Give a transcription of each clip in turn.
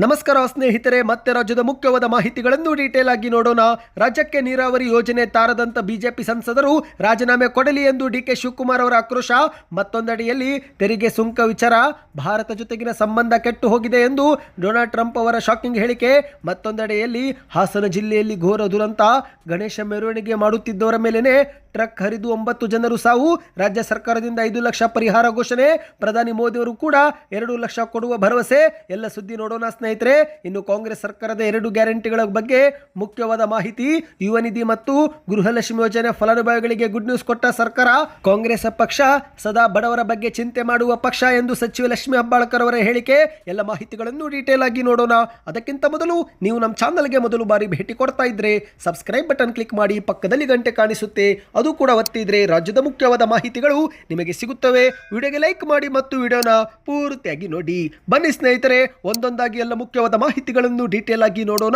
ನಮಸ್ಕಾರ ಸ್ನೇಹಿತರೆ, ಮತ್ತೆ ರಾಜ್ಯದ ಮುಖ್ಯವಾದ ಮಾಹಿತಿಗಳನ್ನು ಡೀಟೇಲ್ ಆಗಿ ನೋಡೋಣ. ರಾಜ್ಯಕ್ಕೆ ನೀರಾವರಿ ಯೋಜನೆ ತಾರದಂತ ಬಿಜೆಪಿ ಸಂಸದರು ರಾಜೀನಾಮೆ ಕೊಡಲಿ ಎಂದು ಡಿಕೆ ಶಿವಕುಮಾರ್ ಅವರ ಆಕ್ರೋಶ. ಮತ್ತೊಂದೆಡೆಯಲ್ಲಿ ತೆರಿಗೆ ಸುಂಕ ವಿಚಾರ ಭಾರತ ಜೊತೆಗಿನ ಸಂಬಂಧ ಕೆಟ್ಟು ಹೋಗಿದೆ ಎಂದು ಡೊನಾಲ್ಡ್ ಟ್ರಂಪ್ ಅವರ ಶಾಕಿಂಗ್ ಹೇಳಿಕೆ. ಮತ್ತೊಂದೆಡೆಯಲ್ಲಿ ಹಾಸನ ಜಿಲ್ಲೆಯಲ್ಲಿ ಘೋರ ದುರಂತ. ಗಣೇಶ ಮೆರವಣಿಗೆ ಮಾಡುತ್ತಿದ್ದವರ ಮೇಲೇನೆ ಟ್ರಕ್ ಹರಿದು 9 ಜನರು ಸಾವು. ರಾಜ್ಯ ಸರ್ಕಾರದಿಂದ 5 ಲಕ್ಷ ಪರಿಹಾರ ಘೋಷಣೆ. ಪ್ರಧಾನಿ ಮೋದಿಯವರು ಕೂಡ 2 ಲಕ್ಷ ಕೊಡುವ ಭರವಸೆ. ಎಲ್ಲ ಸುದ್ದಿ ನೋಡೋಣ ಸ್ನೇಹಿತರೆ. ಇನ್ನು ಕಾಂಗ್ರೆಸ್ ಸರ್ಕಾರದ 2 ಗ್ಯಾರಂಟಿಗಳ ಬಗ್ಗೆ ಮುಖ್ಯವಾದ ಮಾಹಿತಿ. ಯುವ ನಿಧಿ ಮತ್ತು ಗೃಹಲಕ್ಷ್ಮಿ ಯೋಜನೆ ಫಲಾನುಭವಿಗಳಿಗೆ ಗುಡ್ ನ್ಯೂಸ್ ಕೊಟ್ಟ ಸರ್ಕಾರ. ಕಾಂಗ್ರೆಸ್ ಪಕ್ಷ ಸದಾ ಬಡವರ ಬಗ್ಗೆ ಚಿಂತೆ ಮಾಡುವ ಪಕ್ಷ ಎಂದು ಸಚಿವ ಲಕ್ಷ್ಮಿ ಹೆಬ್ಬಾಳ್ಕರ್ ಅವರ ಹೇಳಿಕೆ. ಎಲ್ಲ ಮಾಹಿತಿಗಳನ್ನು ಡೀಟೇಲ್ ಆಗಿ ನೋಡೋಣ. ಅದಕ್ಕಿಂತ ಮೊದಲು ನೀವು ನಮ್ಮ ಚಾನಲ್ಗೆ ಮೊದಲು ಬಾರಿ ಭೇಟಿ ಕೊಡ್ತಾ ಇದ್ರೆ ಸಬ್ಸ್ಕ್ರೈಬ್ ಬಟನ್ ಕ್ಲಿಕ್ ಮಾಡಿ, ಪಕ್ಕದಲ್ಲಿ ಗಂಟೆ ಕಾಣಿಸುತ್ತೆ ಅದು ಕೂಡ ಒತ್ತಿದ್ರೆ ರಾಜ್ಯದ ಮುಖ್ಯವಾದ ಮಾಹಿತಿಗಳು ನಿಮಗೆ ಸಿಗುತ್ತವೆ. ವಿಡಿಯೋಗೆ ಲೈಕ್ ಮಾಡಿ ಮತ್ತು ವಿಡಿಯೋನ ಪೂರ್ತಿಯಾಗಿ ನೋಡಿ. ಬನ್ನಿ ಸ್ನೇಹಿತರೆ, ಒಂದೊಂದಾಗಿ ಎಲ್ಲ ಮುಖ್ಯವಾದ ಮಾಹಿತಿಗಳನ್ನು ಡೀಟೇಲ್ ಆಗಿ ನೋಡೋಣ.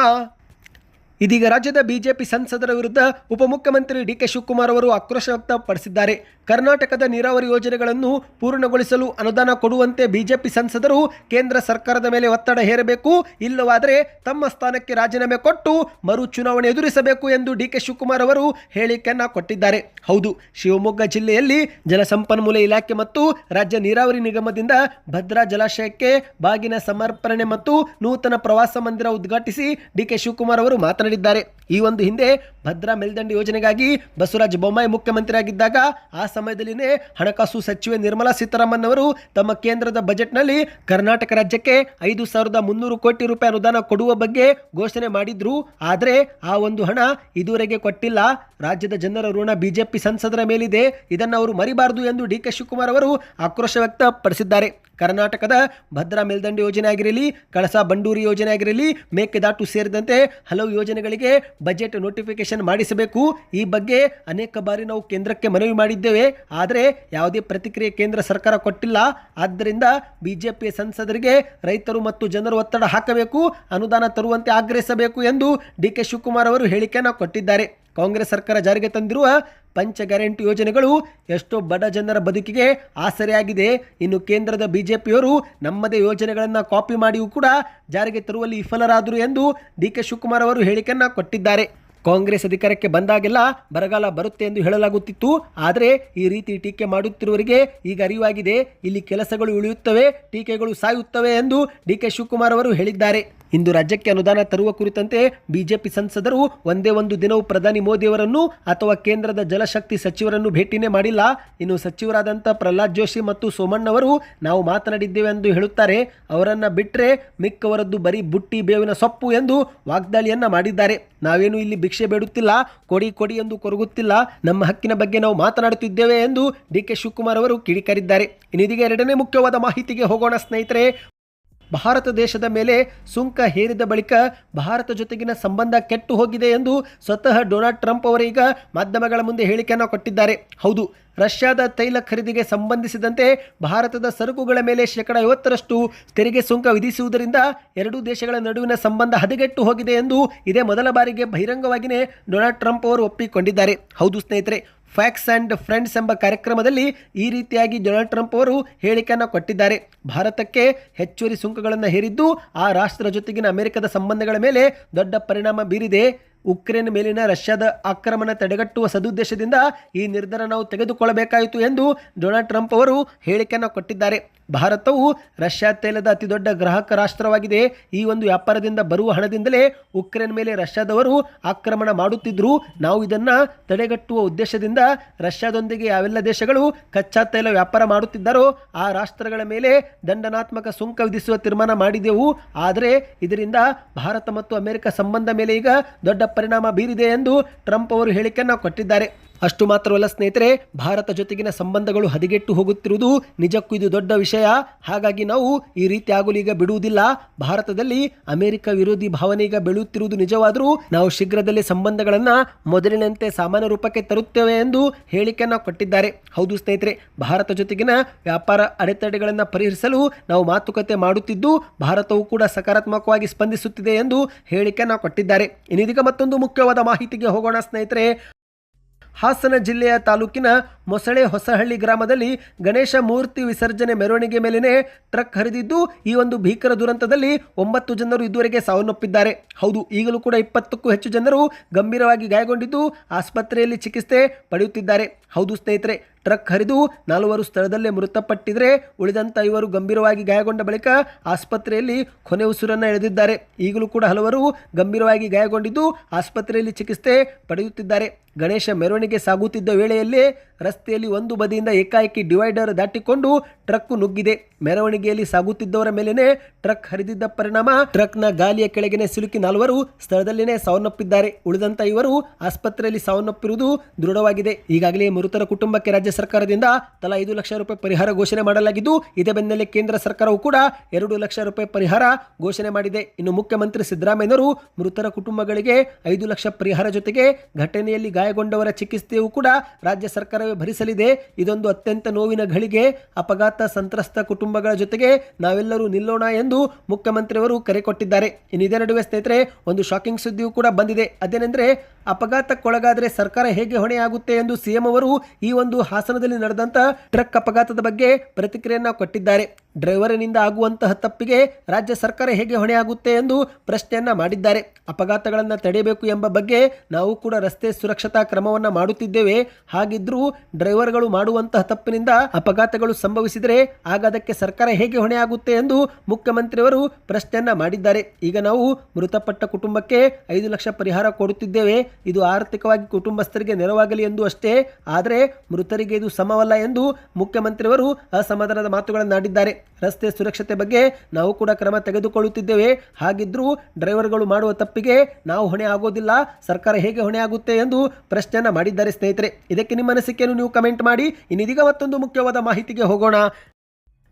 ಇದೀಗ ರಾಜ್ಯದ ಬಿಜೆಪಿ ಸಂಸದರ ವಿರುದ್ಧ ಉಪಮುಖ್ಯಮಂತ್ರಿ ಡಿಕೆ ಶಿವಕುಮಾರ್ ಅವರು ಆಕ್ರೋಶ ವ್ಯಕ್ತಪಡಿಸಿದ್ದಾರೆ. ಕರ್ನಾಟಕದ ನೀರಾವರಿ ಯೋಜನೆಗಳನ್ನು ಪೂರ್ಣಗೊಳಿಸಲು ಅನುದಾನ ಕೊಡುವಂತೆ ಬಿಜೆಪಿ ಸಂಸದರು ಕೇಂದ್ರ ಸರ್ಕಾರದ ಮೇಲೆ ಒತ್ತಡ ಹೇರಬೇಕು, ಇಲ್ಲವಾದರೆ ತಮ್ಮ ಸ್ಥಾನಕ್ಕೆ ರಾಜೀನಾಮೆ ಕೊಟ್ಟು ಮರು ಚುನಾವಣೆ ಎದುರಿಸಬೇಕು ಎಂದು ಡಿಕೆ ಶಿವಕುಮಾರ್ ಅವರು ಹೇಳಿಕೆಯನ್ನ ಕೊಟ್ಟಿದ್ದಾರೆ. ಹೌದು, ಶಿವಮೊಗ್ಗ ಜಿಲ್ಲೆಯಲ್ಲಿ ಜಲಸಂಪನ್ಮೂಲ ಇಲಾಖೆ ಮತ್ತು ರಾಜ್ಯ ನೀರಾವರಿ ನಿಗಮದಿಂದ ಭದ್ರಾ ಜಲಾಶಯಕ್ಕೆ ಬಾಗಿನ ಸಮರ್ಪಣೆ ಮತ್ತು ನೂತನ ಪ್ರವಾಸ ಮಂದಿರ ಉದ್ಘಾಟಿಸಿ ಡಿಕೆ ಶಿವಕುಮಾರ್ ಅವರು ಮಾತನಾಡಿದ್ದಾರೆ. ಈ ಒಂದು ಹಿಂದೆ ಭದ್ರಾ ಮೇಲ್ದಂಡೆ ಯೋಜನೆಗಾಗಿ ಬಸವರಾಜ ಬೊಮ್ಮಾಯಿ ಮುಖ್ಯಮಂತ್ರಿಯಾಗಿದ್ದಾಗ ಆ ಸಮಯದಲ್ಲಿನೇ ಹಣಕಾಸು ಸಚಿವೆ ನಿರ್ಮಲಾ ಸೀತಾರಾಮನ್ ಅವರು ತಮ್ಮ ಕೇಂದ್ರದ ಬಜೆಟ್ನಲ್ಲಿ ಕರ್ನಾಟಕ ರಾಜ್ಯಕ್ಕೆ 5,300 ಕೋಟಿ ರೂಪಾಯಿ ಅನುದಾನ ಕೊಡುವ ಬಗ್ಗೆ ಘೋಷಣೆ ಮಾಡಿದ್ರು. ಆದರೆ ಆ ಒಂದು ಹಣ ಇದುವರೆಗೆ ಕೊಟ್ಟಿಲ್ಲ. ರಾಜ್ಯದ ಜನರ ಋಣ ಬಿಜೆಪಿ ಸಂಸದರ ಮೇಲಿದೆ, ಇದನ್ನು ಅವರು ಮರಿಬಾರದು ಎಂದು ಡಿಕೆ ಶಿವಕುಮಾರ್ ಅವರು ಆಕ್ರೋಶ ವ್ಯಕ್ತಪಡಿಸಿದ್ದಾರೆ. ಕರ್ನಾಟಕದ ಭದ್ರಾ ಮೇಲ್ದಂಡೆ ಯೋಜನೆ ಆಗಿರಲಿ, ಕಳಸಾ ಬಂಡೂರಿ ಯೋಜನೆ ಆಗಿರಲಿ, ಮೇಕೆದಾಟು ಸೇರಿದಂತೆ ಹಲವು ಯೋಜನೆಗಳಿಗೆ ಬಜೆಟ್ ನೋಟಿಫಿಕೇಶನ್ ಮಾಡಿಸಬೇಕು. ಈ ಬಗ್ಗೆ ಅನೇಕ ಬಾರಿ ನಾವು ಕೇಂದ್ರಕ್ಕೆ ಮನವಿ ಮಾಡಿದ್ದೇವೆ, ಆದರೆ ಯಾವುದೇ ಪ್ರತಿಕ್ರಿಯೆ ಕೇಂದ್ರ ಸರ್ಕಾರ ಕೊಟ್ಟಿಲ್ಲ. ಆದ್ದರಿಂದ ಬಿಜೆಪಿ ಸಂಸದರಿಗೆ ರೈತರು ಮತ್ತು ಜನರು ಒತ್ತಡ ಹಾಕಬೇಕು, ಅನುದಾನ ತರುವಂತೆ ಆಗ್ರಹಿಸಬೇಕು ಎಂದು ಡಿಕೆ ಶಿವಕುಮಾರ್ ಅವರು ಹೇಳಿಕೆಯನ್ನು ಕೊಟ್ಟಿದ್ದಾರೆ. ಕಾಂಗ್ರೆಸ್ ಸರ್ಕಾರ ಜಾರಿಗೆ ತಂದಿರುವ ಪಂಚ ಗ್ಯಾರಂಟಿ ಯೋಜನೆಗಳು ಎಷ್ಟೋ ಬಡ ಜನರ ಬದುಕಿಗೆ ಆಸರೆಯಾಗಿದೆ. ಇನ್ನು ಕೇಂದ್ರದ ಬಿಜೆಪಿಯವರು ನಮ್ಮದೇ ಯೋಜನೆಗಳನ್ನು ಕಾಪಿ ಮಾಡಿಯೂ ಕೂಡ ಜಾರಿಗೆ ತರುವಲ್ಲಿ ವಿಫಲರಾದರು ಎಂದು ಡಿಕೆ ಶಿವಕುಮಾರ್ ಅವರು ಹೇಳಿಕೆಯನ್ನು ಕೊಟ್ಟಿದ್ದಾರೆ. ಕಾಂಗ್ರೆಸ್ ಅಧಿಕಾರಕ್ಕೆ ಬಂದಾಗೆಲ್ಲ ಬರಗಾಲ ಬರುತ್ತೆ ಎಂದು ಹೇಳಲಾಗುತ್ತಿತ್ತು, ಆದರೆ ಈ ರೀತಿ ಟೀಕೆ ಮಾಡುತ್ತಿರುವವರಿಗೆ ಈಗ ಅರಿವಾಗಿದೆ. ಇಲ್ಲಿ ಕೆಲಸಗಳು ಉಳಿಯುತ್ತವೆ, ಟೀಕೆಗಳು ಸಾಯುತ್ತವೆ ಎಂದು ಡಿಕೆ ಶಿವಕುಮಾರ್ ಅವರು ಹೇಳಿದ್ದಾರೆ. ಇಂದು ರಾಜ್ಯಕ್ಕೆ ಅನುದಾನ ತರುವ ಕುರಿತಂತೆ ಬಿಜೆಪಿ ಸಂಸದರು ಒಂದೇ ಒಂದು ದಿನವೂ ಪ್ರಧಾನಿ ಮೋದಿಯವರನ್ನು ಅಥವಾ ಕೇಂದ್ರದ ಜಲಶಕ್ತಿ ಸಚಿವರನ್ನು ಭೇಟಿನೇ ಮಾಡಿಲ್ಲ. ಇನ್ನು ಸಚಿವರಾದಂಥ ಪ್ರಹ್ಲಾದ್ ಜೋಶಿ ಮತ್ತು ಸೋಮಣ್ಣವರು ನಾವು ಮಾತನಾಡಿದ್ದೇವೆ ಎಂದು ಹೇಳುತ್ತಾರೆ. ಅವರನ್ನು ಬಿಟ್ಟರೆ ಮಿಕ್ಕವರದ್ದು ಬರೀ ಬುಟ್ಟಿ ಬೇವಿನ ಸೊಪ್ಪು ಎಂದು ವಾಗ್ದಾಳಿಯನ್ನ ಮಾಡಿದ್ದಾರೆ. ನಾವೇನು ಇಲ್ಲಿ ಭಿಕ್ಷೆ ಬೇಡುತ್ತಿಲ್ಲ, ಕೊಡಿ ಕೊಡಿ ಎಂದು ಕೊರಗುತ್ತಿಲ್ಲ, ನಮ್ಮ ಹಕ್ಕಿನ ಬಗ್ಗೆ ನಾವು ಮಾತನಾಡುತ್ತಿದ್ದೇವೆ ಎಂದು ಡಿಕೆ ಶಿವಕುಮಾರ್ ಅವರು ಕಿಡಿಕಾರಿದ್ದಾರೆ. ಇದೀಗ ಎರಡನೇ ಮುಖ್ಯವಾದ ಮಾಹಿತಿಗೆ ಹೋಗೋಣ ಸ್ನೇಹಿತರೆ. ಭಾರತ ದೇಶದ ಮೇಲೆ ಸುಂಕ ಹೇರಿದ ಬಳಿಕ ಭಾರತ ಜೊತೆಗಿನ ಸಂಬಂಧ ಕೆಟ್ಟು ಹೋಗಿದೆ ಎಂದು ಸ್ವತಃ ಡೊನಾಲ್ಡ್ ಟ್ರಂಪ್ ಅವರೀಗ ಮಾಧ್ಯಮಗಳ ಮುಂದೆ ಹೇಳಿಕೆಯನ್ನು ಕೊಟ್ಟಿದ್ದಾರೆ. ಹೌದು, ರಷ್ಯಾದ ತೈಲ ಖರೀದಿಗೆ ಸಂಬಂಧಿಸಿದಂತೆ ಭಾರತದ ಸರಕುಗಳ ಮೇಲೆ 50% ತೆರಿಗೆ ಸುಂಕ ವಿಧಿಸುವುದರಿಂದ ಎರಡೂ ದೇಶಗಳ ನಡುವಿನ ಸಂಬಂಧ ಹದಗೆಟ್ಟು ಹೋಗಿದೆ ಎಂದು ಇದೇ ಮೊದಲ ಬಾರಿಗೆ ಬಹಿರಂಗವಾಗಿಯೇ ಡೊನಾಲ್ಡ್ ಟ್ರಂಪ್ ಅವರು ಒಪ್ಪಿಕೊಂಡಿದ್ದಾರೆ. ಹೌದು ಸ್ನೇಹಿತರೆ, ಫ್ಯಾಕ್ಸ್ ಆ್ಯಂಡ್ ಫ್ರೆಂಡ್ಸ್ ಎಂಬ ಕಾರ್ಯಕ್ರಮದಲ್ಲಿ ಈ ರೀತಿಯಾಗಿ ಡೊನಾಲ್ಡ್ ಟ್ರಂಪ್ ಅವರು ಹೇಳಿಕೆಯನ್ನು ಕೊಟ್ಟಿದ್ದಾರೆ. ಭಾರತಕ್ಕೆ ಹೆಚ್ಚುವರಿ ಸುಂಕಗಳನ್ನು ಹೇರಿದ್ದು ಆ ರಾಷ್ಟ್ರದ ಜೊತೆಗಿನ ಅಮೆರಿಕದ ಸಂಬಂಧಗಳ ಮೇಲೆ ದೊಡ್ಡ ಪರಿಣಾಮ ಬೀರಿದೆ. ಉಕ್ರೇನ್ ಮೇಲಿನ ರಷ್ಯಾದ ಆಕ್ರಮಣ ತಡೆಗಟ್ಟುವ ಸದುದ್ದೇಶದಿಂದ ಈ ನಿರ್ಧಾರ ನಾವು ತೆಗೆದುಕೊಳ್ಳಬೇಕಾಯಿತು ಎಂದು ಡೊನಾಲ್ಡ್ ಟ್ರಂಪ್ ಅವರು ಹೇಳಿಕೆಯನ್ನು ಕೊಟ್ಟಿದ್ದಾರೆ. ಭಾರತವು ರಷ್ಯಾ ತೈಲದ ಅತಿ ದೊಡ್ಡ ಗ್ರಾಹಕ ರಾಷ್ಟ್ರವಾಗಿದೆ. ಈ ಒಂದು ವ್ಯಾಪಾರದಿಂದ ಬರುವ ಹಣದಿಂದಲೇ ಉಕ್ರೇನ್ ಮೇಲೆ ರಷ್ಯಾದವರು ಆಕ್ರಮಣ ಮಾಡುತ್ತಿದ್ದರು. ನಾವು ಇದನ್ನು ತಡೆಗಟ್ಟುವ ಉದ್ದೇಶದಿಂದ ರಷ್ಯಾದೊಂದಿಗೆ ಯಾವೆಲ್ಲ ದೇಶಗಳು ಕಚ್ಚಾ ತೈಲ ವ್ಯಾಪಾರ ಮಾಡುತ್ತಿದ್ದಾರೋ ಆ ರಾಷ್ಟ್ರಗಳ ಮೇಲೆ ದಂಡನಾತ್ಮಕ ಸುಂಕ ವಿಧಿಸುವ ತೀರ್ಮಾನ ಮಾಡಿದೆವು. ಆದರೆ ಇದರಿಂದ ಭಾರತ ಮತ್ತು ಅಮೆರಿಕ ಸಂಬಂಧ ಮೇಲೆ ಈಗ ದೊಡ್ಡ ಪರಿಣಾಮ ಬೀರಿದೆ ಎಂದು ಟ್ರಂಪ್ ಅವರು ಹೇಳಿಕೆಯನ್ನು ಕೊಟ್ಟಿದ್ದಾರೆ. ಅಷ್ಟು ಮಾತ್ರವಲ್ಲ ಸ್ನೇಹಿತರೆ, ಭಾರತ ಜೊತೆಗಿನ ಸಂಬಂಧಗಳು ಹದಗೆಟ್ಟು ಹೋಗುತ್ತಿರುವುದು ನಿಜಕ್ಕೂ ಇದು ದೊಡ್ಡ ವಿಷಯ. ಹಾಗಾಗಿ ನಾವು ಈ ರೀತಿ ಆಗಲು ಈಗ ಬಿಡುವುದಿಲ್ಲ. ಭಾರತದಲ್ಲಿ ಅಮೆರಿಕ ವಿರೋಧಿ ಭಾವನೆ ಈಗ ಬೆಳೆಯುತ್ತಿರುವುದು ನಿಜವಾದರೂ ನಾವು ಶೀಘ್ರದಲ್ಲೇ ಸಂಬಂಧಗಳನ್ನು ಮೊದಲಿನಂತೆ ಸಾಮಾನ್ಯ ರೂಪಕ್ಕೆ ತರುತ್ತೇವೆ ಎಂದು ಹೇಳಿಕೆಯನ್ನು ಕೊಟ್ಟಿದ್ದಾರೆ. ಹೌದು ಸ್ನೇಹಿತರೆ, ಭಾರತ ಜೊತೆಗಿನ ವ್ಯಾಪಾರ ಅಡೆತಡೆಗಳನ್ನು ಪರಿಹರಿಸಲು ನಾವು ಮಾತುಕತೆ ಮಾಡುತ್ತಿದ್ದು ಭಾರತವು ಕೂಡ ಸಕಾರಾತ್ಮಕವಾಗಿ ಸ್ಪಂದಿಸುತ್ತಿದೆ ಎಂದು ಹೇಳಿಕೆಯನ್ನು ಕೊಟ್ಟಿದ್ದಾರೆ. ಇನ್ನೀಗ ಮತ್ತೊಂದು ಮುಖ್ಯವಾದ ಮಾಹಿತಿಗೆ ಹೋಗೋಣ ಸ್ನೇಹಿತರೆ. ಹಾಸನ ಜಿಲ್ಲೆಯ ತಾಲೂಕಿನ ಮೊಸಳೆ ಹೊಸಹಳ್ಳಿ ಗ್ರಾಮದಲ್ಲಿ ಗಣೇಶ ಮೂರ್ತಿ ವಿಸರ್ಜನೆ ಮೆರವಣಿಗೆ ಮೇಲಿನ ಟ್ರಕ್ ಹರಿದಿದ್ದು ಈ ಒಂದು ಭೀಕರ ದುರಂತದಲ್ಲಿ 9 ಜನರು ಇದುವರೆಗೆ ಸಾವನ್ನಪ್ಪಿದ್ದಾರೆ. ಹೌದು, ಈಗಲೂ ಕೂಡ 20ಕ್ಕೂ ಹೆಚ್ಚು ಜನರು ಗಂಭೀರವಾಗಿ ಗಾಯಗೊಂಡಿದ್ದು ಆಸ್ಪತ್ರೆಯಲ್ಲಿ ಚಿಕಿತ್ಸೆ ಪಡೆಯುತ್ತಿದ್ದಾರೆ. ಹೌದು ಸ್ನೇಹಿತರೆ, ಟ್ರಕ್ ಹರಿದು 4 ಸ್ಥಳದಲ್ಲೇ ಮೃತಪಟ್ಟಿದ್ರೆ ಉಳಿದಂತ 5 ಗಂಭೀರವಾಗಿ ಗಾಯಗೊಂಡ ಬಳಿಕ ಆಸ್ಪತ್ರೆಯಲ್ಲಿ ಕೊನೆ ಉಸಿರನ್ನು ಎಳೆದಿದ್ದಾರೆ. ಈಗಲೂ ಕೂಡ ಹಲವರು ಗಂಭೀರವಾಗಿ ಗಾಯಗೊಂಡಿದ್ದು ಆಸ್ಪತ್ರೆಯಲ್ಲಿ ಚಿಕಿತ್ಸೆ ಪಡೆಯುತ್ತಿದ್ದಾರೆ. ಗಣೇಶ ಮೆರವಣಿಗೆ ಸಾಗುತ್ತಿದ್ದ ವೇಳೆಯಲ್ಲೇ ರಸ್ತೆಯಲ್ಲಿ ಒಂದು ಬದಿಯಿಂದ ಏಕಾಏಕಿ ಡಿವೈಡರ್ ದಾಟಿಕೊಂಡು ಟ್ರಕ್ ನುಗ್ಗಿದೆ. ಮೆರವಣಿಗೆಯಲ್ಲಿ ಸಾಗುತ್ತಿದ್ದವರ ಮೇಲೇನೆ ಟ್ರಕ್ ಹರಿದಿದ್ದ ಪರಿಣಾಮ ಟ್ರಕ್ನ ಗಾಲಿಯ ಕೆಳಗೆ ಸಿಲುಕಿ 4 ಸ್ಥಳದಲ್ಲಿನೇ ಸಾವನ್ನಪ್ಪಿದ್ದಾರೆ. ಉಳಿದಂತ 5 ಆಸ್ಪತ್ರೆಯಲ್ಲಿ ಸಾವನ್ನಪ್ಪಿರುವುದು ದೃಢವಾಗಿದೆ. ಈಗಾಗಲೇ ಮೃತರ ಕುಟುಂಬಕ್ಕೆ ರಾಜ್ಯ ಸರ್ಕಾರದಿಂದ ತಲಾ 5 ಲಕ್ಷ ರೂಪಾಯಿ ಪರಿಹಾರ ಘೋಷಣೆ ಮಾಡಲಾಗಿದ್ದು, ಇದೇ ಬೆನ್ನಲ್ಲೇ ಕೇಂದ್ರ ಸರ್ಕಾರವು ಕೂಡ 2 ಲಕ್ಷ ರೂಪಾಯಿ ಪರಿಹಾರ ಘೋಷಣೆ ಮಾಡಿದೆ. ಇನ್ನು ಮುಖ್ಯಮಂತ್ರಿ ಸಿದ್ದರಾಮಯ್ಯನವರು ಮೃತರ ಕುಟುಂಬಗಳಿಗೆ 5 ಲಕ್ಷ ಪರಿಹಾರ ಜೊತೆಗೆ ಘಟನೆಯಲ್ಲಿ ಗಾಯಗೊಂಡವರ ಚಿಕಿತ್ಸೆಯೂ ಕೂಡ ರಾಜ್ಯ ಸರ್ಕಾರವೇ ಭರಿಸಲಿದೆ. ಇದೊಂದು ಅತ್ಯಂತ ನೋವಿನ ಘಳಿಗೆ. ಅಪಘಾತ ಸಂತ್ರಸ್ತ ಕುಟುಂಬಗಳ ಜೊತೆಗೆ ನಾವೆಲ್ಲರೂ ನಿಲ್ಲೋಣ ಎಂದು ಮುಖ್ಯಮಂತ್ರಿಯವರು ಕರೆ ಕೊಟ್ಟಿದ್ದಾರೆ. ಇನ್ನು ಇದೇ ನಡುವೆ ಸ್ನೇಹಿತರೆ, ಒಂದು ಶಾಕಿಂಗ್ ಸುದ್ದಿಯೂ ಕೂಡ ಬಂದಿದೆ. ಅದೇನೆಂದರೆ, ಅಪಘಾತಕ್ಕೊಳಗಾದರೆ ಸರ್ಕಾರ ಹೇಗೆ ಹೊಣೆಯಾಗುತ್ತೆ ಎಂದು ಸಿಎಂ ಅವರು ಈ ಒಂದು ಹಾಸನದಲ್ಲಿ ನಡೆದಂತ ಟ್ರಕ್ ಅಪಘಾತದ ಬಗ್ಗೆ ಪ್ರತಿಕ್ರಿಯೆಯನ್ನ ಕೊಟ್ಟಿದ್ದಾರೆ. ಡ್ರೈವರಿನಿಂದ ಆಗುವಂತಹ ತಪ್ಪಿಗೆ ರಾಜ್ಯ ಸರ್ಕಾರ ಹೇಗೆ ಹೊಣೆಯಾಗುತ್ತೆ ಎಂದು ಪ್ರಶ್ನೆಯನ್ನ ಮಾಡಿದ್ದಾರೆ. ಅಪಘಾತಗಳನ್ನು ತಡೆಯಬೇಕು ಎಂಬ ಬಗ್ಗೆ ನಾವು ಕೂಡ ರಸ್ತೆ ಸುರಕ್ಷತಾ ಕ್ರಮವನ್ನು ಮಾಡುತ್ತಿದ್ದೇವೆ. ಹಾಗಿದ್ರೂ ಡ್ರೈವರ್ಗಳು ಮಾಡುವಂತಹ ತಪ್ಪಿನಿಂದ ಅಪಘಾತಗಳು ಸಂಭವಿಸಿದರೆ ಆಗ ಅದಕ್ಕೆ ಸರ್ಕಾರ ಹೇಗೆ ಹೊಣೆಯಾಗುತ್ತೆ ಎಂದು ಮುಖ್ಯಮಂತ್ರಿಯವರು ಪ್ರಶ್ನೆಯನ್ನ ಮಾಡಿದ್ದಾರೆ. ಈಗ ನಾವು ಮೃತಪಟ್ಟ ಕುಟುಂಬಕ್ಕೆ 5 ಲಕ್ಷ ಪರಿಹಾರ ಕೊಡುತ್ತಿದ್ದೇವೆ. ಇದು ಆರ್ಥಿಕವಾಗಿ ಕುಟುಂಬಸ್ಥರಿಗೆ ನೆರವಾಗಲಿ ಎಂದು ಅಷ್ಟೇ, ಆದರೆ ಮೃತರಿಗೆ ಇದು ಸಮವಲ್ಲ ಎಂದು ಮುಖ್ಯಮಂತ್ರಿಯವರು ಅಸಮಾಧಾನದ ಮಾತುಗಳನ್ನಾಡಿದ್ದಾರೆ. ರಸ್ತೆ ಸುರಕ್ಷತೆ ಬಗ್ಗೆ ನಾವು ಕೂಡ ಕ್ರಮ ತೆಗೆದುಕೊಳ್ಳುತ್ತಿದ್ದೇವೆ. ಹಾಗಿದ್ರೂ ಡ್ರೈವರ್ಗಳು ಮಾಡುವ ತಪ್ಪಿಗೆ ನಾವು ಹೊಣೆ ಆಗೋದಿಲ್ಲ, ಸರ್ಕಾರ ಹೇಗೆ ಹೊಣೆ ಆಗುತ್ತೆ ಎಂದು ಪ್ರಶ್ನೆಯನ್ನ ಮಾಡಿದ್ದಾರೆ. ಸ್ನೇಹಿತರೆ, ಇದಕ್ಕೆ ನಿಮ್ಮ ಅನಿಸಿಕೆಯನ್ನು ನೀವು ಕಮೆಂಟ್ ಮಾಡಿ. ಇನ್ನಿದೀಗ ಮತ್ತೊಂದು ಮುಖ್ಯವಾದ ಮಾಹಿತಿಗೆ ಹೋಗೋಣ.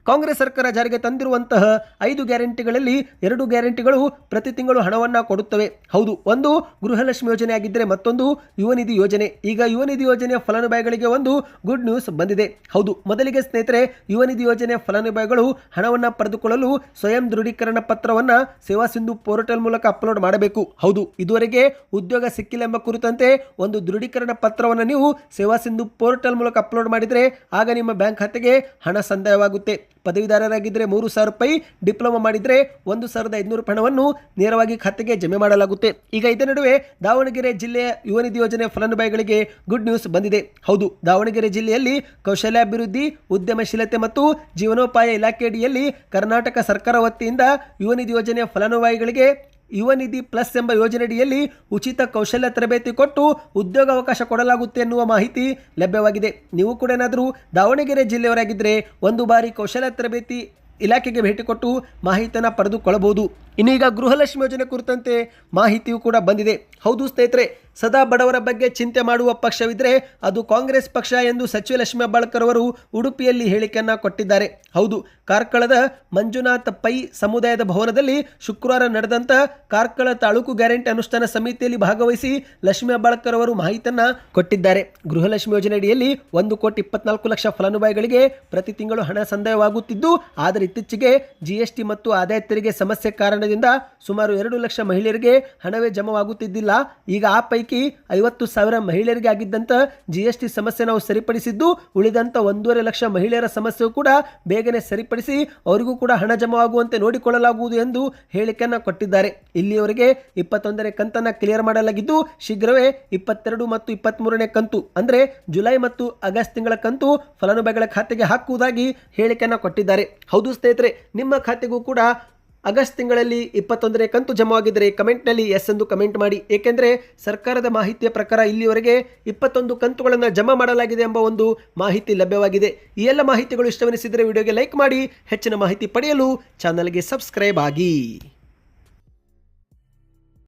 ಕಾಂಗ್ರೆಸ್ ಸರ್ಕಾರ ಜಾರಿಗೆ ತಂದಿರುವಂತಹ 5 ಗ್ಯಾರಂಟಿಗಳಲ್ಲಿ 2 ಗ್ಯಾರಂಟಿಗಳು ಪ್ರತಿ ತಿಂಗಳು ಹಣವನ್ನು ಕೊಡುತ್ತವೆ. ಹೌದು, ಒಂದು ಗೃಹಲಕ್ಷ್ಮಿ ಯೋಜನೆ ಆಗಿದ್ದರೆ ಮತ್ತೊಂದು ಯುವ ನಿಧಿ ಯೋಜನೆ. ಈಗ ಯುವ ನಿಧಿ ಯೋಜನೆಯ ಫಲಾನುಭವಿಗಳಿಗೆ ಒಂದು ಗುಡ್ ನ್ಯೂಸ್ ಬಂದಿದೆ. ಹೌದು, ಮೊದಲಿಗೆ ಸ್ನೇಹಿತರೆ, ಯುವ ನಿಧಿ ಯೋಜನೆಯ ಫಲಾನುಭವಿಗಳು ಹಣವನ್ನು ಪಡೆದುಕೊಳ್ಳಲು ಸ್ವಯಂ ದೃಢೀಕರಣ ಪತ್ರವನ್ನು ಸೇವಾ ಸಿಂಧು ಪೋರ್ಟಲ್ ಮೂಲಕ ಅಪ್ಲೋಡ್ ಮಾಡಬೇಕು. ಹೌದು, ಇದುವರೆಗೆ ಉದ್ಯೋಗ ಸಿಕ್ಕಿಲ್ಲ ಎಂಬ ಕುರಿತಂತೆ ಒಂದು ದೃಢೀಕರಣ ಪತ್ರವನ್ನು ನೀವು ಸೇವಾ ಸಿಂಧು ಪೋರ್ಟಲ್ ಮೂಲಕ ಅಪ್ಲೋಡ್ ಮಾಡಿದರೆ ಆಗ ನಿಮ್ಮ ಬ್ಯಾಂಕ್ ಖಾತೆಗೆ ಹಣ ಸಂದಾಯವಾಗುತ್ತೆ. ಪದವೀಧರರಾಗಿದ್ದರೆ 3,000 ರೂಪಾಯಿ, ಡಿಪ್ಲೊಮಾ ಮಾಡಿದರೆ 1,500 ಹಣವನ್ನು ನೇರವಾಗಿ ಖಾತೆಗೆ ಜಮೆ ಮಾಡಲಾಗುತ್ತೆ. ಈಗ ಇದರ ನಡುವೆ ದಾವಣಗೆರೆ ಜಿಲ್ಲೆಯ ಯುವ ನಿಧಿ ಯೋಜನೆ ಫಲಾನುಭವಿಗಳಿಗೆ ಗುಡ್ ನ್ಯೂಸ್ ಬಂದಿದೆ. ಹೌದು, ದಾವಣಗೆರೆ ಜಿಲ್ಲೆಯಲ್ಲಿ ಕೌಶಲ್ಯಾಭಿವೃದ್ಧಿ, ಉದ್ಯಮಶೀಲತೆ ಮತ್ತು ಜೀವನೋಪಾಯ ಇಲಾಖೆ ಅಡಿಯಲ್ಲಿ ಕರ್ನಾಟಕ ಸರ್ಕಾರ ವತಿಯಿಂದ ಯುವ ನಿಧಿ ಯೋಜನೆಯ ಫಲಾನುಭವಿಗಳಿಗೆ ಯುವ ನಿಧಿ ಪ್ಲಸ್ ಎಂಬ ಯೋಜನೆಯಡಿಯಲ್ಲಿ ಉಚಿತ ಕೌಶಲ್ಯ ತರಬೇತಿ ಕೊಟ್ಟು ಉದ್ಯೋಗಾವಕಾಶ ಕೊಡಲಾಗುತ್ತೆ ಎನ್ನುವ ಮಾಹಿತಿ ಲಭ್ಯವಾಗಿದೆ. ನೀವು ಕೂಡ ಏನಾದರೂ ದಾವಣಗೆರೆ ಜಿಲ್ಲೆಯವರಾಗಿದ್ದರೆ ಒಂದು ಬಾರಿ ಕೌಶಲ್ಯ ತರಬೇತಿ ಇಲಾಖೆಗೆ ಭೇಟಿ ಕೊಟ್ಟು ಮಾಹಿತಿಯನ್ನು ಪಡೆದುಕೊಳ್ಳಬಹುದು. ಇನ್ನೀಗ ಗೃಹಲಕ್ಷ್ಮಿ ಯೋಜನೆ ಕುರಿತಂತೆ ಮಾಹಿತಿಯೂ ಕೂಡ ಬಂದಿದೆ. ಹೌದು ಸ್ನೇಹಿತರೆ, ಸದಾ ಬಡವರ ಬಗ್ಗೆ ಚಿಂತೆ ಮಾಡುವ ಪಕ್ಷವಿದ್ದರೆ ಅದು ಕಾಂಗ್ರೆಸ್ ಪಕ್ಷ ಎಂದು ಸಚಿವ ಲಕ್ಷ್ಮೀ ಹೆಬ್ಬಾಳ್ಕರ್ ಅವರು ಉಡುಪಿಯಲ್ಲಿ ಹೇಳಿಕೆಯನ್ನು ಕೊಟ್ಟಿದ್ದಾರೆ. ಹೌದು, ಕಾರ್ಕಳದ ಮಂಜುನಾಥ ಪೈ ಸಮುದಾಯದ ಭವನದಲ್ಲಿ ಶುಕ್ರವಾರ ನಡೆದಂಥ ಕಾರ್ಕಳ ತಾಲೂಕು ಗ್ಯಾರಂಟಿ ಅನುಷ್ಠಾನ ಸಮಿತಿಯಲ್ಲಿ ಭಾಗವಹಿಸಿ ಲಕ್ಷ್ಮೀ ಹೆಬ್ಬಾಳ್ಕರ್ ಅವರು ಮಾಹಿತಿಯನ್ನು ಕೊಟ್ಟಿದ್ದಾರೆ. ಗೃಹಲಕ್ಷ್ಮಿ ಯೋಜನೆ ಅಡಿಯಲ್ಲಿ 1,24,00,000 ಫಲಾನುಭವಿಗಳಿಗೆ ಪ್ರತಿ ತಿಂಗಳು ಹಣ ಸಂದಾಯವಾಗುತ್ತಿದ್ದು, ಆದರೆ ಇತ್ತೀಚೆಗೆ ಜಿಎಸ್ಟಿ ಮತ್ತು ಆದಾಯ ತೆರಿಗೆ ಸಮಸ್ಯೆ ಕಾರಣದಿಂದ ಸುಮಾರು 2 ಲಕ್ಷ ಮಹಿಳೆಯರಿಗೆ ಹಣವೇ ಜಮವಾಗುತ್ತಿದ್ದಿಲ್ಲ. ಈಗ ಆ ಪೈಕಿ 50,000 ಮಹಿಳೆಯರಿಗೆ ಆಗಿದ್ದಂಥ ಜಿಎಸ್ಟಿ ಸಮಸ್ಯೆ ನಾವು ಸರಿಪಡಿಸಿದ್ದು, ಉಳಿದಂಥ 1.5 ಲಕ್ಷ ಮಹಿಳೆಯರ ಸಮಸ್ಯೆಯೂ ಕೂಡ ಬೇಗನೆ ಸರಿಪಡಿಸಿ ಅವರಿಗೂ ಕೂಡ ಹಣ ಜಮವಾಗುವಂತೆ ನೋಡಿಕೊಳ್ಳಲಾಗುವುದು ಎಂದು ಹೇಳಿಕೆಯನ್ನು ಕೊಟ್ಟಿದ್ದಾರೆ. ಇಲ್ಲಿಯವರೆಗೆ 21ನೇ ಕಂತನ್ನು ಕ್ಲಿಯರ್ ಮಾಡಲಾಗಿದ್ದು, ಶೀಘ್ರವೇ 22 ಮತ್ತು 23ನೇ ಕಂತು ಅಂದರೆ ಜುಲೈ ಮತ್ತು ಆಗಸ್ಟ್ ತಿಂಗಳ ಕಂತು ಫಲಾನುಭವಿಗಳ ಖಾತೆಗೆ ಹಾಕುವುದಾಗಿ ಹೇಳಿಕೆಯನ್ನು ಕೊಟ್ಟಿದ್ದಾರೆ. ಹೌದು ಸ್ನೇಹಿತರೆ, ನಿಮ್ಮ ಖಾತೆಗೂ ಕೂಡ ಆಗಸ್ಟ್ ತಿಂಗಳಲ್ಲಿ 21ನೇ ಕಂತು ಜಮವಾಗಿದ್ದರೆ ಕಮೆಂಟ್ನಲ್ಲಿ ಎಸ್ ಎಂದು ಕಮೆಂಟ್ ಮಾಡಿ. ಏಕೆಂದರೆ ಸರ್ಕಾರದ ಮಾಹಿತಿಯ ಪ್ರಕಾರ ಇಲ್ಲಿವರೆಗೆ 21 ಕಂತುಗಳನ್ನು ಜಮಾ ಮಾಡಲಾಗಿದೆ ಎಂಬ ಒಂದು ಮಾಹಿತಿ ಲಭ್ಯವಾಗಿದೆ. ಈ ಎಲ್ಲ ಮಾಹಿತಿಗಳು ಇಷ್ಟವೆನಿಸಿದರೆ ವಿಡಿಯೋಗೆ ಲೈಕ್ ಮಾಡಿ. ಹೆಚ್ಚಿನ ಮಾಹಿತಿ ಪಡೆಯಲು ಚಾನಲ್ಗೆ ಸಬ್ಸ್ಕ್ರೈಬ್ ಆಗಿ.